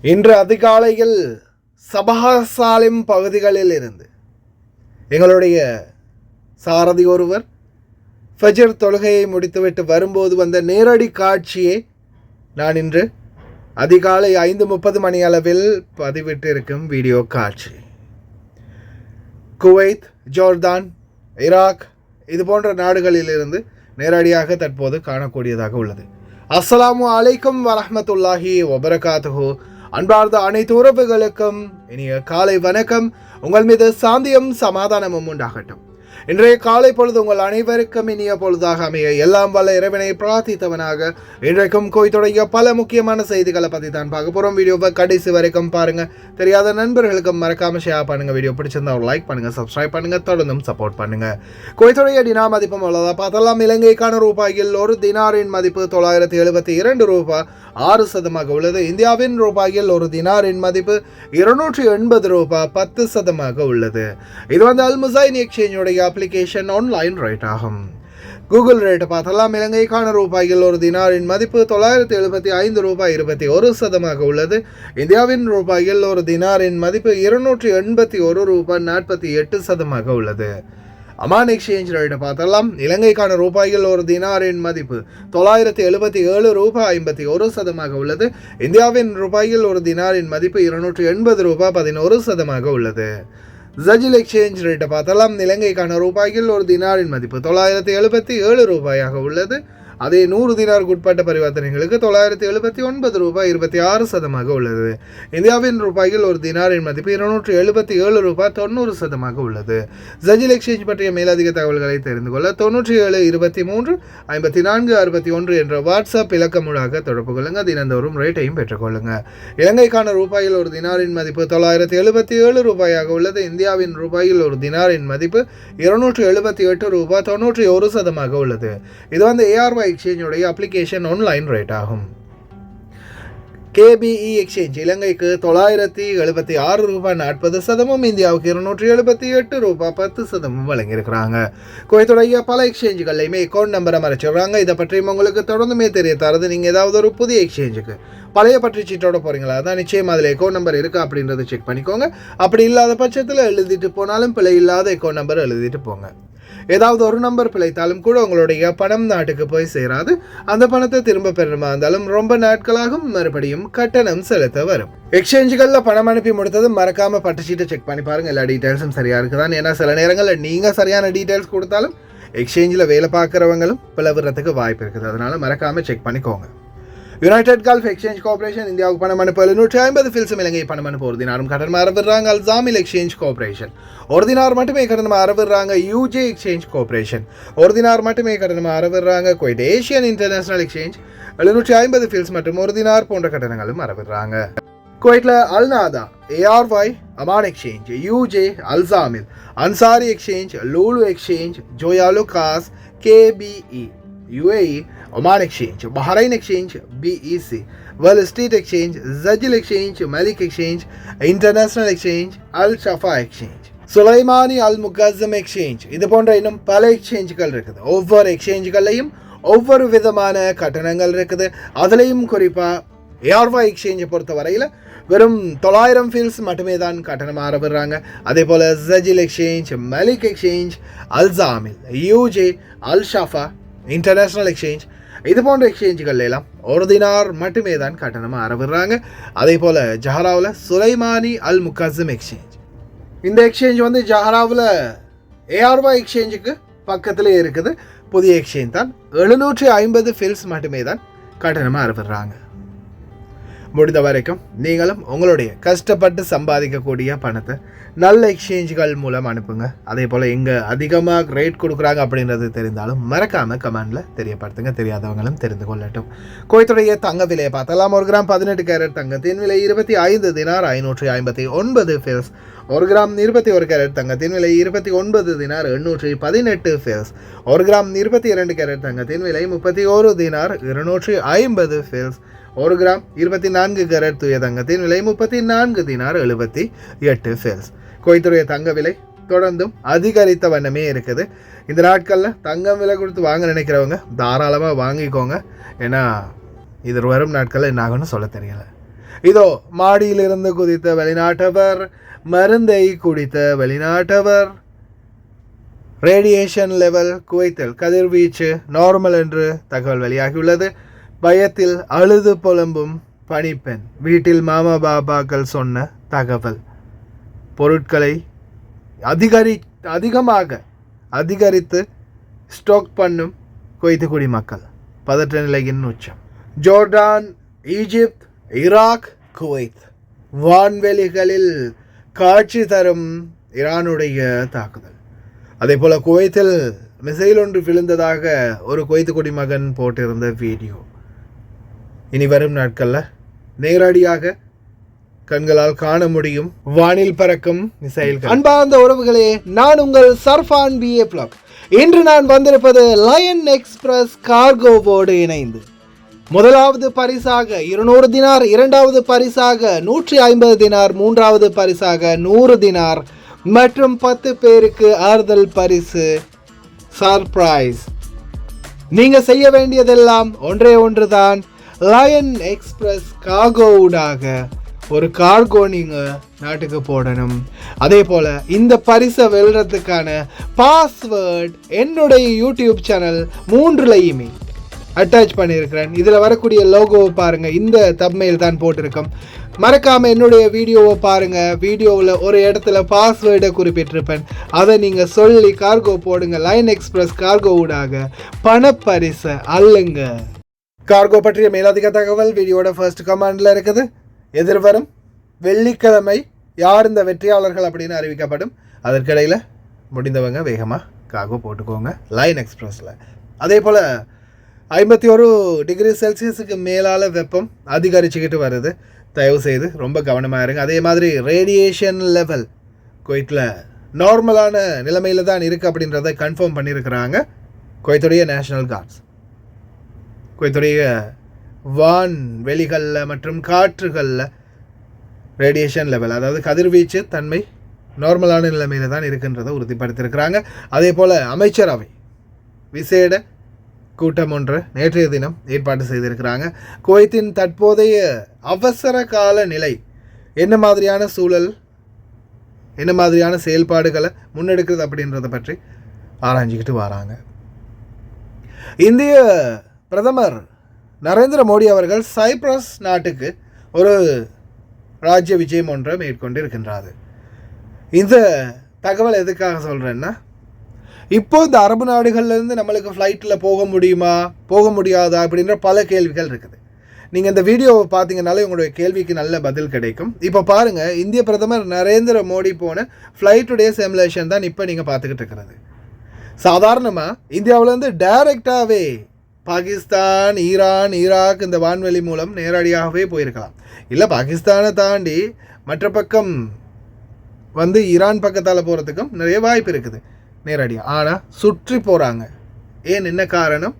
இன்று அதிகாலையில் சபஹாசாலிம் பகுதிகளில் இருந்து எங்களுடைய சாரதி ஒருவர் ஃபஜர் தொழுகையை முடித்துவிட்டு வரும்போது வந்த நேரடி காட்சியை நான் இன்று அதிகாலை 5:30 மணி அளவில் பதிவிட்டிருக்கும் வீடியோ காட்சி. குவைத், ஜோர்தான், ஈராக் இது போன்ற நாடுகளிலிருந்து நேரடியாக தற்போது காணக்கூடியதாக உள்ளது. அஸ்ஸலாமு அலைக்கும் வரஹ்மத்துல்லாஹி வபரகாத்துஹு. அன்பார்ந்த அனைத்து உறவுகளுக்கும் இனிய காலை வணக்கம். உங்கள் மீது சாந்தியும் சமாதானமும் உண்டாகட்டும். இன்றைய காலை பொழுது உங்கள் அனைவருக்கும் இனிய பொழுதாக அமைய எல்லாம் வல்ல இறைவனை பிரார்த்தித்தவனாக இன்றைக்கும் கோயத்துடைய பல முக்கியமான செய்திகளை பற்றி தான் பார்க்க போகிறோம். வீடியோவை கடைசி வரைக்கும் பாருங்க. தெரியாத நண்பர்களுக்கும் மறக்காம ஷேர் பண்ணுங்க. வீடியோ பிடிச்சிருந்தா ஒரு லைக் பண்ணுங்க, சப்ஸ்கிரைப் பண்ணுங்க, தொடர்ந்தும் சப்போர்ட் பண்ணுங்க. கோயத்துடைய டினார் மதிப்பும் அவ்வளோதான் பார்த்தலாம். இலங்கைக்கான ரூபாயில் ஒரு தினாரின் மதிப்பு 972 ரூபாய் 6% உள்ளது. இந்தியாவின் ரூபாயில் ஒரு தினாரின் மதிப்பு 280 ரூபாய் 10% உள்ளது. இது வந்து அல்முசைன் எக்ஸ்சேஞ்சுடைய அப்ளிகேஷன் ஆன்லைன் ரேட் ஆகும். கூகுள் ரேட் பார்த்தலாம். இலங்கைக்கான ரூபாயில் ஒரு தினாரின் மதிப்பு 975 ரூபாய் 21% உள்ளது. இந்தியாவின் ரூபாயில் ஒரு தினாரின் மதிப்பு 281 ரூபாய் 48% உள்ளது. அமான் எக்ஸ்சேஞ்ச் ரேட்டை பார்த்தலாம். இலங்கைக்கான ரூபாயில் ஒரு தினாரின் மதிப்பு 977 ரூபாய் 51% உள்ளது. இந்தியாவின் ரூபாயில் ஒரு தினாரின் மதிப்பு 280 ரூபாய் 11% உள்ளது. ஜஜில் எக்ஸ்சேஞ்ச் ரேட்டை பார்த்தலாம். இலங்கைக்கான ரூபாயில் ஒரு தினாரின் மதிப்பு 977 ரூபாயாக உள்ளது. அதே 100 தினாருக்கு உட்பட்ட பரிவர்த்தனைகளுக்கு 979 ரூபாய் 26% உள்ளது. இந்தியாவின் ரூபாயில் ஒரு தினாரின் மதிப்பு 277 ரூபாய் 90% உள்ளது. ஜஜில் எக்ஸ்சேஞ்ச் பற்றிய மேலதிக தகவல்களை தெரிந்து கொள்ள 97 23 54 61 என்ற வாட்ஸ்அப் இலக்கமுடாக தொடர்பு கொள்ளுங்க. தினந்தோறும் ரேட்டையும் பெற்றுக்கொள்ளுங்க. இலங்கைக்கான ரூபாயில் ஒரு தினாரின் மதிப்பு 977 ரூபாயாக உள்ளது. இந்தியாவின் ரூபாயில் ஒரு தினாரின் மதிப்பு 278 ரூபாய் 91% உள்ளது. இது வந்து ARY எக்ஸ்சேஞ்சுடைய அப்ளிகேஷன் ஆன்லைன் ரேட் ஆகும். KBE எக்ஸ்சேஞ்ச் இலங்கைக்கு 976 ரூபாய் 40%, இந்தியாவுக்கு 278 ரூபாய் 10% வழங்கியிருக்கிறாங்க. குவைத்துடைய பல எக்ஸ்சேஞ்சுகள்லையுமே அக்கௌண்ட் நம்பரை மறைச்சிடுறாங்க. இதை பற்றியும் உங்களுக்கு தொடர்ந்துமே தெரிய தரது. நீங்கள் ஏதாவது ஒரு புதிய எக்ஸ்சேஞ்சுக்கு பழைய பற்றி சீட்டோட போகிறீங்களா, அதான் நிச்சயம் அதில் அக்கௌண்ட் நம்பர் இருக்கா அப்படின்றத செக் பண்ணிக்கோங்க. அப்படி இல்லாத பட்சத்தில் எழுதிட்டு போனாலும் பிழை இல்லாத அக்கௌண்ட் நம்பர் எழுதிட்டு போங்க. ஏதாவது ஒரு நம்பர் பிழைத்தாலும் கூட உங்களுடைய பணம் நாட்டுக்கு போய் சேராது. அந்த பணத்தை திரும்ப பெறணுமா இருந்தாலும் ரொம்ப நாட்களாகும். மறுபடியும் கட்டணம் செலுத்த வரும். எக்ஸ்சேஞ்சுகளில் பணம் அனுப்பி முடித்தது மறக்காம பட்டுச்சீட்டை செக் பண்ணி பாருங்க. எல்லா டீட்டெயில்ஸும் சரியா இருக்குதான். ஏன்னா சில நேரங்களில் நீங்கள் சரியான டீட்டெயில்ஸ் கொடுத்தாலும் எக்ஸ்சேஞ்சில் வேலை பார்க்குறவங்களும் பிளவுறதுக்கு வாய்ப்பு இருக்குது. அதனால மறக்காம செக் பண்ணிக்கோங்க. யுனைடெட் கல்ஃப் எக்ஸ்சேஞ்ச் கார்பரேஷன் இந்தியாவுக்கு பணம் அனுப்ப 750 ஃபில்ஸும் இலங்கை பணம் அனுப்ப ஒரு தினாரும் கட்டணம் அறவிடுறாங்க. அல்சாமில் எக்ஸ்சேஞ்ச் கார்பரேஷன் ஒரு தினார் மட்டுமே கட்டணம் அறவிடுறாங்க. UJ எக்ஸ்சேஞ்ச் கார்பரேஷன் ஒரு தினார் மட்டுமே கட்டணம் அறவிடுறாங்க. Kuwait Asian international exchange 750 fils மற்றும் ஒரு தினார் போன்ற கட்டணங்களும் அறவிடுறாங்க. குவைட்ல அல்நாதா, ARY, அமான் எக்ஸ்சேஞ்ச், UJ, அல்சாமில், Ansari exchange, Lulu exchange, Joyalukkas, KBE, UAE, Oman Exchange, Bahrain Exchange, BEC, Wall Street Exchange, Zajil Exchange, Malik Exchange, International Exchange, Al Shafa Exchange, சுலைமானி அல் முகஸ்ஸம் எக்ஸ்சேஞ்ச் இது போன்ற இன்னும் பல எக்ஸ்சேஞ்சுகள் இருக்குது. ஒவ்வொரு எக்ஸ்சேஞ்சுகள்லையும் ஒவ்வொரு விதமான கட்டணங்கள் இருக்குது. அதுலேயும் குறிப்பாக ARY எக்ஸ்சேஞ்சை பொறுத்த வரையில் வெறும் 900 ஃபீல்ஸ் மட்டுமே தான் கட்டணம் ஆரம்பிடுறாங்க. அதே போல் ஜஜில் எக்ஸ்சேஞ்ச், மலிக் எக்ஸ்சேஞ்ச், அல்சாமில், UJ, அல் ஷாஃபா, இன்டர்நேஷ்னல் எக்ஸ்சேஞ்ச் இது போன்ற எக்ஸ்சேஞ்சுகள் எல்லாம் ஒரு தினார் மட்டுமே தான் கட்டணமாக அறவிடுறாங்க. அதே போல் ஜஹராவில் சுலைமானி அல் முகஸ்ஸம் எக்ஸ்சேஞ்ச், இந்த எக்ஸ்சேஞ்ச் வந்து ஜஹராவில் ARY எக்ஸ்சேஞ்சுக்கு பக்கத்திலே இருக்குது. புதிய எக்ஸ்சேஞ்ச் தான். 750 ஃபில்ஸ் மட்டுமே தான் கட்டணமாக அறவிடுறாங்க. முடிந்த வரைக்கும் நீங்களும் உங்களுடைய கஷ்டப்பட்டு சம்பாதிக்கக்கூடிய பணத்தை நல்ல எக்ஸ்சேஞ்சுகள் மூலம் அனுப்புங்க. அதே போல் எங்கே அதிகமாக ரேட் கொடுக்குறாங்க அப்படின்றது தெரிந்தாலும் மறக்காமல் கமெண்டில் தெரியப்படுத்துங்க. தெரியாதவங்களும் தெரிந்து கொள்ளட்டும். குவைத்துடைய தங்க விலையை பார்த்தலாம். 1 கிராம் 18 கேரட் தங்கத்தின் விலை 25 தினார் 559 ஃபில்ஸ். 1 கிராம் 21 கேரட் தங்கத்தின் விலை 29 தினார் 818 ஃபில்ஸ். 1 கிராம் 22 கேரட் தங்கத்தின் விலை 31 தினார் 250 ஃபில்ஸ். 1 கிராம் 24 கேரட் தூய தங்கத்தின் விலை 34 தினார் 78 ஃபில்ஸ். குவைத்துடைய தங்க விலை தொடர்ந்தும் அதிகரித்த வண்ணமே இருக்குது. இந்த நாட்களில் தங்கம் விலை கொடுத்து வாங்க நினைக்கிறவங்க தாராளமாக வாங்கிக்கோங்க. ஏன்னா இது வரும் நாட்களில் என்ன ஆகும்னு சொல்ல தெரியலை. இதோ மாடியிலிருந்து குதித்த வெளிநாட்டவர், மருந்தை குடித்த வெளிநாட்டவர், ரேடியேஷன் லெவல் குவைத்தில் கதிர்வீச்சு நார்மல் என்று தகவல் வெளியாகியுள்ளது. பயத்தில் அழுது புலம்பும் பணிப்பெண், வீட்டில் மாமா பாபாக்கள் சொன்ன தகவல். பொருட்களை அதிகரித்து ஸ்டாக் பண்ணும் குவைத்து குடிமக்கள், பதற்ற நிலையின் உச்சம். ஜோர்டான், ஈஜிப்த், ஈராக், குவைத் வான்வெளிகளில் காட்சி தரும் ஈரானுடைய தாக்குதல். அதே போல் குவைத்தில் மிசைல் ஒன்று விழுந்ததாக ஒரு குவைத்து குடிமகன் போட்டிருந்த வீடியோ இனி வரும் நாட்களில் நேரடியாக கண்களால் காண முடியும். வானில் பறக்கும் மிசைல்கள். அன்பார்ந்த உறவுகளே, நான் உங்கள் சர்ஃபான் BA Vlog. இன்று நான் வந்திருப்பது லயன் எக்ஸ்பிரஸ் கார்கோவோடு இணைந்து முதலாவது பரிசாக 200 தினார், இரண்டாவது பரிசாக 150 தினார், மூன்றாவது பரிசாக 100 தினார் மற்றும் 10 பேருக்கு ஆறுதல் பரிசு சர்ப்ரைஸ். நீங்க செய்ய வேண்டியதெல்லாம் ஒன்றே ஒன்றுதான். லயன் எக்ஸ்பிரஸ் கார்கோவுடாக ஒரு கார்கோ நீங்க நாட்டுக்கு போடணும். அதே போல இந்த பரிசை வெல்றதுக்கான பாஸ்வேர்ட் என்னுடைய யூடியூப் சேனல் 3லையுமே அட்டாச் பண்ணியிருக்கிறேன். இதில் வரக்கூடிய லோகோவை பாருங்கள். இந்த தம்ப்நெயில் தான் போட்டிருக்கோம். மறக்காமல் என்னுடைய வீடியோவை பாருங்கள். வீடியோவில் ஒரு இடத்துல பாஸ்வேர்டை குறிப்பிட்டிருப்பேன். அதை நீங்கள் சொல்லி கார்கோ போடுங்க. லயன் எக்ஸ்பிரஸ் கார்கோ ஊடாக பணப்பரிசை அள்ளுங்க. கார்கோ பற்றிய மேலதிக தகவல் வீடியோட ஃபர்ஸ்ட் கமெண்டில் இருக்குது. எதிர்வரும் வெள்ளிக்கிழமை யார் இந்த வெற்றியாளர்கள் அப்படின்னு அறிவிக்கப்படும். அதற்கிடையில் முடிந்தவங்க வேகமாக கார்கோ போட்டுக்கோங்க லயன் எக்ஸ்பிரஸில். அதே போல் 51 டிகிரி செல்சியஸுக்கு மேலால் வெப்பம் அதிகரிச்சுக்கிட்டு வருது. தயவு செய்து ரொம்ப கவனமாக இருங்க. அதே மாதிரி ரேடியேஷன் லெவல் குவைத்தில் நார்மலான நிலைமையில் தான் இருக்குது அப்படின்றத கன்ஃபார்ம் பண்ணியிருக்கிறாங்க குவைத்துடைய நேஷ்னல் கார்ட்ஸ். குவைத்துடைய வான் வெளிகளில் மற்றும் காற்றுகளில் ரேடியேஷன் லெவல், அதாவது கதிர்வீச்சு தன்மை நார்மலான நிலைமையில் தான் இருக்குன்றதை உறுதிப்படுத்தியிருக்கிறாங்க. அதே போல் அமைச்சரவை விசேட கூட்டம் ஒன்று நேற்றைய தினம் ஏற்பாடு செய்திருக்கிறாங்க. குவைத்தின் தற்போதைய அவசர கால நிலை என்ன மாதிரியான சூழல், என்ன மாதிரியான செயல்பாடுகளை முன்னெடுக்குது அப்படின்றத பற்றி ஆராய்ஞ்சிக்கிட்டு வராங்க. இந்திய பிரதமர் நரேந்திர மோடி அவர்கள் சைப்ரஸ் நாட்டுக்கு ஒரு ராஜ்ய விஜயம் ஒன்றை மேற்கொண்டு இருக்கின்றார். இந்த தகவல் எதுக்காக சொல்கிறேன்னா, இப்போ இந்த அரபு நாடுகள்லேருந்து நம்மளுக்கு ஃப்ளைட்டில் போக முடியுமா போக முடியாதா அப்படின்ற பல கேள்விகள் இருக்குது. நீங்கள் இந்த வீடியோவை பார்த்தீங்கன்னாலே உங்களுடைய கேள்விக்கு நல்ல பதில் கிடைக்கும். இப்போ பாருங்கள், இந்திய பிரதமர் நரேந்திர மோடி போன ஃப்ளைட்டுடைய சிமுலேஷன் தான் இப்போ நீங்கள் பார்த்துக்கிட்டு இருக்கிறது. சாதாரணமாக இந்தியாவிலேருந்து டைரெக்டாகவே பாகிஸ்தான், ஈரான், ஈராக் இந்த வான்வெளி மூலம் நேரடியாகவே போயிருக்கலாம். இல்லை பாகிஸ்தானை தாண்டி மற்ற பக்கம் வந்து ஈரான் பக்கத்தால் போகிறதுக்கும் நிறைய வாய்ப்பு இருக்குது நேரடியாக. ஆனால் சுற்றி போகிறாங்க. ஏன், என்ன காரணம்?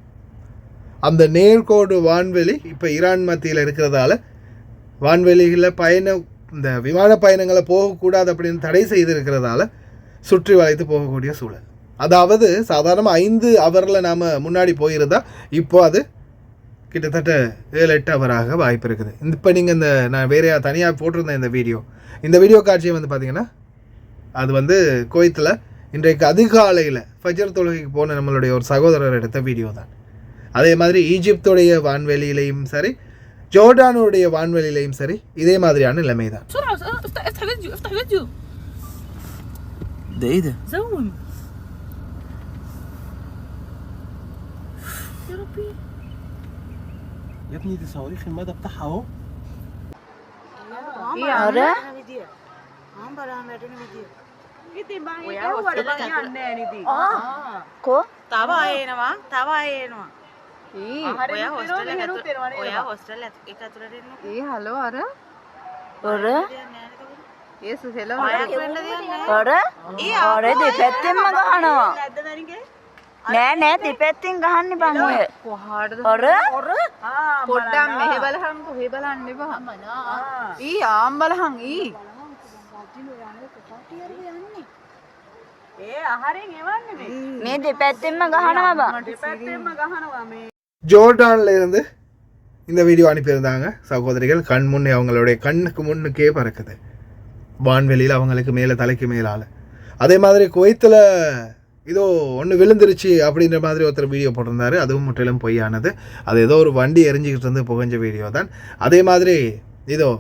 அந்த நேர்கோடு வான்வெளி இப்போ ஈரான் மத்தியில் இருக்கிறதால வான்வெளிகளில் இந்த விமான பயணங்களை போகக்கூடாது அப்படின்னு தடை செய்திருக்கிறதால சுற்றி வளைத்து போகக்கூடிய சூழல். அதாவது சாதாரணமாக 5 ஹவரில் நாம் முன்னாடி போயிருந்தால் இப்போ அது கிட்டத்தட்ட 7-8 ஹவராக வாய்ப்பு இருக்குது. இப்போ நீங்கள் நான் வேறையா தனியாக போட்டிருந்தேன் இந்த வீடியோ காட்சியை வந்து பார்த்திங்கன்னா அது வந்து குவைத்தில் இன்றைக்கு அதிகாலையில் ஃபஜர் தொழுகைக்கு போன நம்மளுடைய ஒரு சகோதரர் எடுத்த வீடியோ தான். அதே மாதிரி ஈஜிப்துடைய வான்வெளியிலையும் சரி, ஜோர்டானுடைய வான்வெளியிலையும் சரி இதே மாதிரியான நிலைமை தான். يا ابني دي صواريخ المدى بتاعها اهو. නෑ නෑ දෙපැත්තෙන් ගහන්න බං ඔය කොහාටද ඔර පොඩ්ඩක් මෙහෙ බලහන් කොහෙ බලන්න එපා ඊ ආම් බලහන් ඊ ඒ ආහාරයෙන් එවන්නේ මේ දෙපැත්තෙන්ම ගහනවා බං දෙපැත්තෙන්ම ගහනවා මේ ஜோர்டான்ல இருந்து இந்த வீடியோ அனுப்பியிருந்தாங்க சகோதரிகள். கண் முன்னே அவங்களுடைய கண்ணுக்கு முன்னுக்கே பறக்குது வான்வெளியில், அவங்களுக்கு மேலே தலைக்கு மேலால். அதே மாதிரி குவைத்தில் ஏதோ ஒன்று விழுந்துருச்சு அப்படின்ற மாதிரி ஒருத்தர் வீடியோ போட்டிருந்தாரு. அதுவும் முற்றிலும் பொய்யானது. அது ஏதோ ஒரு வண்டி எரிஞ்சிக்கிட்டு இருந்து புகஞ்ச வீடியோ தான். அதே மாதிரி இதோ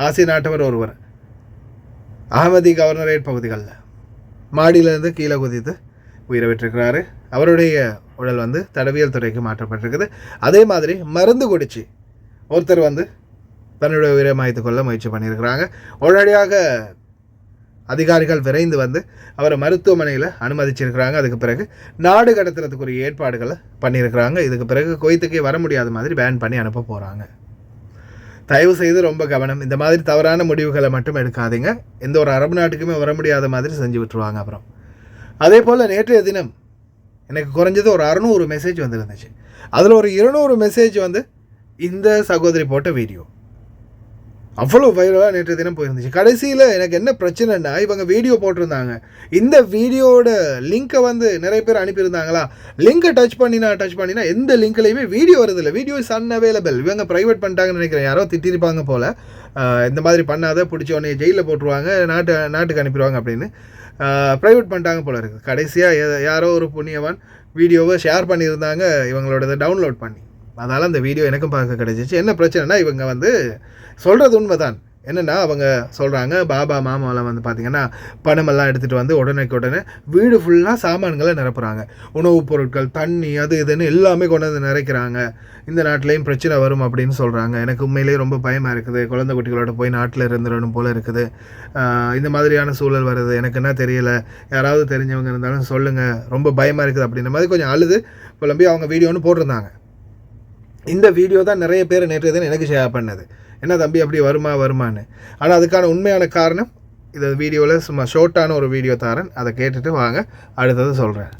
ஆசிய நாட்டவர் ஒருவர் அகமதி கவர்னரேட் பகுதிகளில் மாடியிலேருந்து கீழே குதித்து உயிரை விட்டிருக்கிறாரு. அவருடைய உடல் வந்து தடவியல் துறைக்கு மாற்றப்பட்டிருக்குது. அதே மாதிரி மருந்து குடிச்சு ஒருத்தர் வந்து தன்னுடைய உயிரை மாய்த்து கொள்ள முயற்சி பண்ணியிருக்கிறாங்க. உடனடியாக அதிகாரிகள் விரைந்து வந்து அவரை மருத்துவமனையில் அனுமதிச்சிருக்கிறாங்க. அதுக்கு பிறகு நாடு கடத்துறதுக்குரிய ஏற்பாடுகளை பண்ணியிருக்கிறாங்க. இதுக்கு பிறகு குவைத்துக்கே வர முடியாத மாதிரி பேன் பண்ணி அனுப்ப போகிறாங்க. தயவு செய்து ரொம்ப கவனம். இந்த மாதிரி தவறான முடிவுகளை மட்டும் எடுக்காதீங்க. எந்த ஒரு அரபு நாட்டுக்குமே வர முடியாத மாதிரி செஞ்சு விட்டுருவாங்க. அப்புறம் அதே போல் நேற்றைய தினம் எனக்கு குறைஞ்சது ஒரு 600 மெசேஜ் வந்துருந்துச்சு. அதில் ஒரு 200 மெசேஜ் வந்து இந்த சகோதரி போட்ட வீடியோ அவ்வளோ வைரலாக நேற்று தினம் போயிருந்துச்சு. கடைசியில் எனக்கு என்ன பிரச்சனைன்னா, இவங்க வீடியோ போட்டிருந்தாங்க. இந்த வீடியோட லிங்க்கை வந்து நிறைய பேர் அனுப்பியிருந்தாங்களா, லிங்கை டச் பண்ணினா எந்த லிங்க்லையுமே வீடியோ வருதில்லை. Video is unavailable. இவங்க ப்ரைவேட் பண்ணிட்டாங்கன்னு நினைக்கிறேன். யாரோ திட்டிருப்பாங்க போல், இந்த மாதிரி பண்ணாத பிடிச்ச உடனே ஜெயிலில் போட்டுருவாங்க, நாட்டுக்கு அனுப்பிடுவாங்க அப்படின்னு ப்ரைவேட் பண்ணிட்டாங்க போல் இருக்குது. கடைசியாக யாரோ ஒரு புண்ணியவான் வீடியோவை ஷேர் பண்ணியிருந்தாங்க இவங்களோட டவுன்லோட் பண்ணி. அதனால் அந்த வீடியோ எனக்கும் பார்க்க கிடைச்சிச்சு. என்ன பிரச்சனைனா, இவங்க வந்து சொல்கிறது உண்மை தான். என்னென்னா, அவங்க சொல்கிறாங்க பாபா மாமாவில் வந்து பார்த்திங்கன்னா பணமெல்லாம் எடுத்துகிட்டு வந்து உடனே வீடு ஃபுல்லாக சாமான்களை நிரப்புகிறாங்க. உணவுப் பொருட்கள், தண்ணி, அது இதுன்னு எல்லாமே கொண்டு வந்து நிறைக்கிறாங்க. இந்த நாட்டிலையும் பிரச்சனை வரும் அப்படின்னு சொல்கிறாங்க. எனக்கு உண்மையிலேயே ரொம்ப பயமாக இருக்குது. குழந்தை குட்டிகளோட போய் நாட்டில் இருந்துடணும் போல் இருக்குது. இந்த மாதிரியான சூழல் வருது. எனக்கு என்ன தெரியல, யாராவது தெரிஞ்சவங்க இருந்தாலும் சொல்லுங்கள், ரொம்ப பயமாக இருக்குது அப்படின்ற மாதிரி கொஞ்சம் அழுது புலம்பி அவங்க வீடியோன்னு போட்டிருந்தாங்க. இந்த வீடியோ தான் நிறைய பேர் நேற்று தான் எனக்கு ஷேர் பண்ணது. என்ன தம்பி அப்படி வருமானு. ஆனால் அதுக்கான உண்மையான காரணம் இது வீடியோவில் சும்மா ஷார்ட்டான ஒரு வீடியோ தாரேன், அதை கேட்டுட்டு வாங்க அடுத்தது சொல்கிறேன்.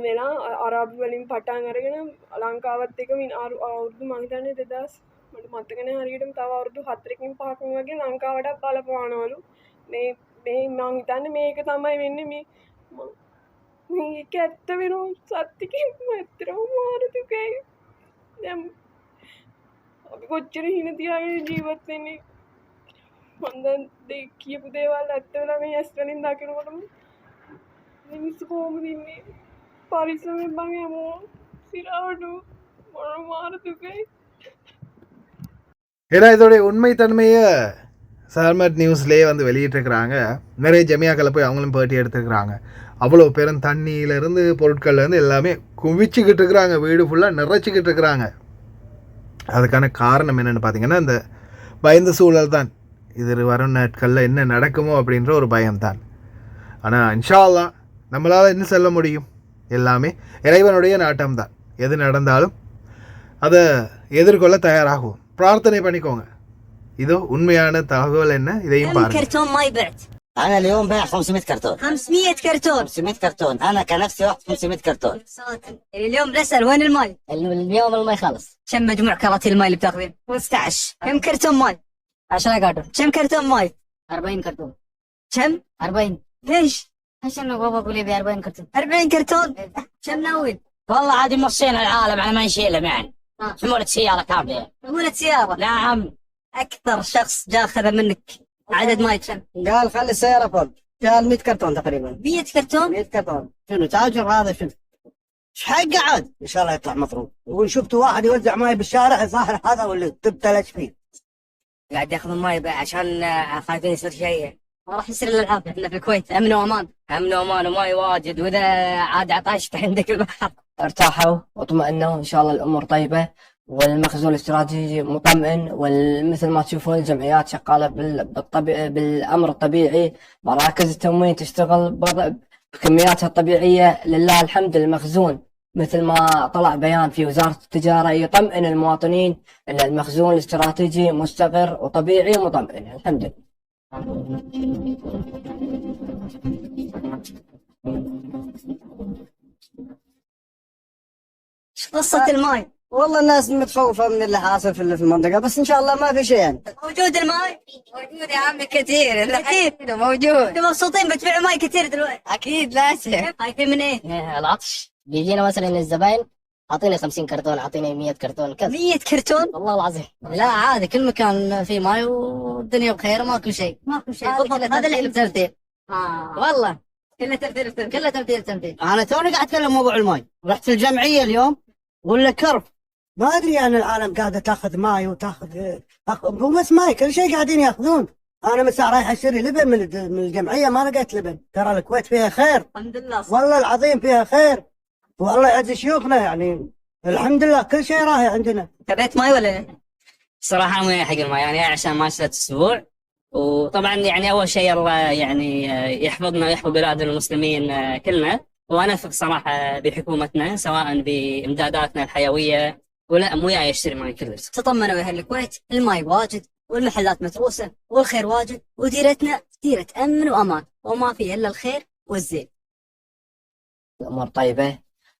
වෙලා අරාබි වලින් පටන් අරගෙන ලංකාවත් එක අවුරුදු මං හිතන්නේ 2000 මට මතක නැහැ හරියටම තව අවුරුදු 4කින් 5කින් වගේ ලංකාවට බලපානවලු. මේ මං හිතන්නේ මේක තමයි වෙන්නේ. මේක ඇත්ත වෙනවා සත්‍යකින් ඇත්තටම මාර දුකයි. දැන් අපි කොච්චර හින තියාගෙන ජීවත් වෙන්නේ. මං දැන් කියපු දේවල් ඇත්ත වෙලා මේ ඇස් වලින් දකිනකොටම මිනිස්සු කොහොමද ඉන්නේ? பரிசமே பாங்கமோ சிராடு மாறதுக்கு. ஏன்னா இதோடைய உண்மைத்தன்மையை சார்மட் நியூஸ்லேயே வந்து வெளியிட்டிருக்கிறாங்க. நிறைய ஜமியாக்களை போய் அவங்களும் பேட்டி எடுத்துருக்குறாங்க. அவ்வளோ பேரும் தண்ணியிலேருந்து பொருட்கள்லேருந்து எல்லாமே குவிச்சிக்கிட்டு இருக்கிறாங்க. வீடு ஃபுல்லாக நிறைச்சிக்கிட்டு இருக்கிறாங்க. அதுக்கான காரணம் என்னென்னு பார்த்தீங்கன்னா, இந்த பயந்த சூழல் தான். இது வரும் நாட்களில் என்ன நடக்குமோ அப்படின்ற ஒரு பயம்தான். ஆனால் இன்ஷா அல்லாஹ் நம்மளால் என்ன சொல்ல முடியும்? எல்லாமே இறைவனுடைய நாட்டம் தான். எது நடந்தாலும் அதை எதிர்கொள்ள தயாராகும். பிரார்த்தனை பண்ணிக்கோங்க. இதோ உண்மையான தகவல் என்ன, இதையும் பாருங்க. كرتون ما يبعت. انا اليوم بايع 500 كرتون. 500 كرتون. 500 كرتون. انا كنفسي واحد 500 كرتون. اليوم بسأل وين الماي؟ اليوم الماي خلص. كم مجموع كراتين الماي اللي بتاخذين؟ 15. كم كرتون ماي؟ 10 كرتون. كم كرتون ماي؟ 40 كرتون. كم؟ 40. ليش؟ عشان بابا يقول لي ب 40 كرتون. 40 كرتون؟ كم ناوي؟ والله عادي مصينا العالم على ما نشيلهم يعني. حمولة سيارة كاملة. حمولة سيارة؟ نعم. أكثر شخص جاء أخذها منك عدد ماي كم؟ قال خلي السيارة فوق. قال 100 كرتون تقريبا. 100 كرتون؟ 100 كرتون. شنو تاجر هذا شنو؟ ايش حقه عاد؟ ان شاء الله يطلع مطروح. يقول شفتوا واحد يوزع ماي بالشارع ظاهر هذا واللي تبتلش فيه. قاعد ياخذ الماي عشان خايفين يصير شيء. ما راح يصير الا العافيه. احنا في الكويت امن وامان. امن وامان وماي واجد، واذا عاد عطشت عندك البحر. ارتاحوا واطمئنوا ان شاء الله الامور طيبه، والمخزون الاستراتيجي مطمئن، ومثل ما تشوفون الجمعيات شغاله بالامر الطبيعي. مراكز التموين تشتغل بكمياتها الطبيعيه لله الحمد. المخزون مثل ما طلع بيان في وزاره التجاره يطمئن المواطنين ان المخزون الاستراتيجي مستقر وطبيعي ومطمئن الحمد لله. قصة الماي والله الناس متخوفة من اللي حاصل في المنطقة، بس إن شاء الله ما في شيء يعني. موجود الماي؟ موجود يا عمي كثير كثير موجود. انتم مبسوطين بتبيعوا ماي كثير دلوقتي؟ أكيد لازم. خايفين من إيه؟ العطش. بيجينا مثلا الزباين اعطيني 50 كرتون، اعطيني 100 كرتون كذا. 100 كرتون؟ والله العظيم. لا عادي، كل مكان فيه ماي والدنيا بخير، ماكو شيء. ماكو شيء. هذا اللي ترتيب. والله كله ترتيب. كله ترتيب. أنا توني قاعد أتكلم موضوع الماي، رحت الجمعية اليوم ولا كرف، ما أدري يعني العالم قاعدة تاخذ ماي وتاخذ مو بس ماي، كل شيء قاعدين ياخذون. أنا من ساعة رايح أشتري لبن من الجمعية ما لقيت لبن. ترى الكويت فيها خير الحمد لله. والله العظيم فيها خير، والله يعز شيوخنا يعني. الحمد لله كل شيء راهي عندنا. تبيت ماي ولا إيه؟ صراحة مو حق الماي يعني، عشان ما 3 أسبوع. وطبعا يعني أول شيء الله يعني يحفظنا ويحفظ بلاد المسلمين كلنا، وأنا أثق صراحة بحكومتنا سواء بإمداداتنا الحيوية ولا مو جاي يشتري ماي كلش. تطمنوا يا أهل الكويت، الماي واجد والمحلات متروسة والخير واجد، وديرتنا ديرة أمن وأمان، وما في إلا الخير والزين. الأمور طيبة،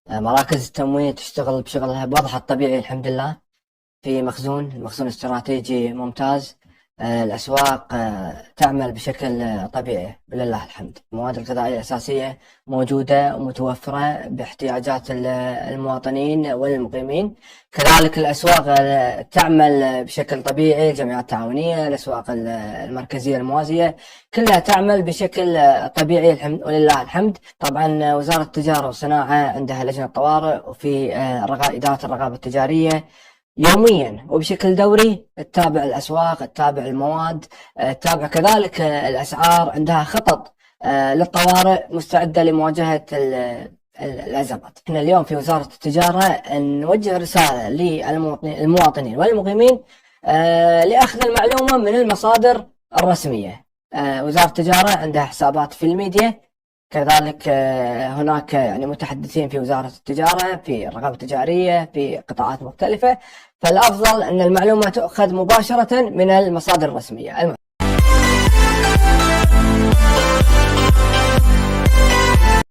مراكز التموين تشتغل بشغلها بوضعها الطبيعي الحمد لله. في المخزون استراتيجي ممتاز. الأسواق تعمل بشكل طبيعي ولله الحمد. المواد الغذائية الأساسية موجودة ومتوفرة باحتياجات المواطنين والمقيمين. كذلك الأسواق تعمل بشكل طبيعي، الجمعيات التعاونية، الأسواق المركزية الموازية كلها تعمل بشكل طبيعي الحمد ولله الحمد. طبعا وزارة التجارة والصناعة عندها لجنة طوارئ، وفي إدارة الرقابة التجارية يوميا وبشكل دوري تتابع الأسواق، تتابع المواد، تتابع كذلك الأسعار. عندها خطط للطوارئ مستعدة لمواجهة الأزمات. احنا اليوم في وزارة التجارة نوجه رسالة للمواطنين والمقيمين لأخذ المعلومة من المصادر الرسمية. وزارة التجارة عندها حسابات في الميديا، كذلك هناك يعني متحدثين في وزارة التجارة، في الرقابة التجارية، في قطاعات مختلفة. فالأفضل أن المعلومة تؤخذ مباشرة من المصادر الرسمية.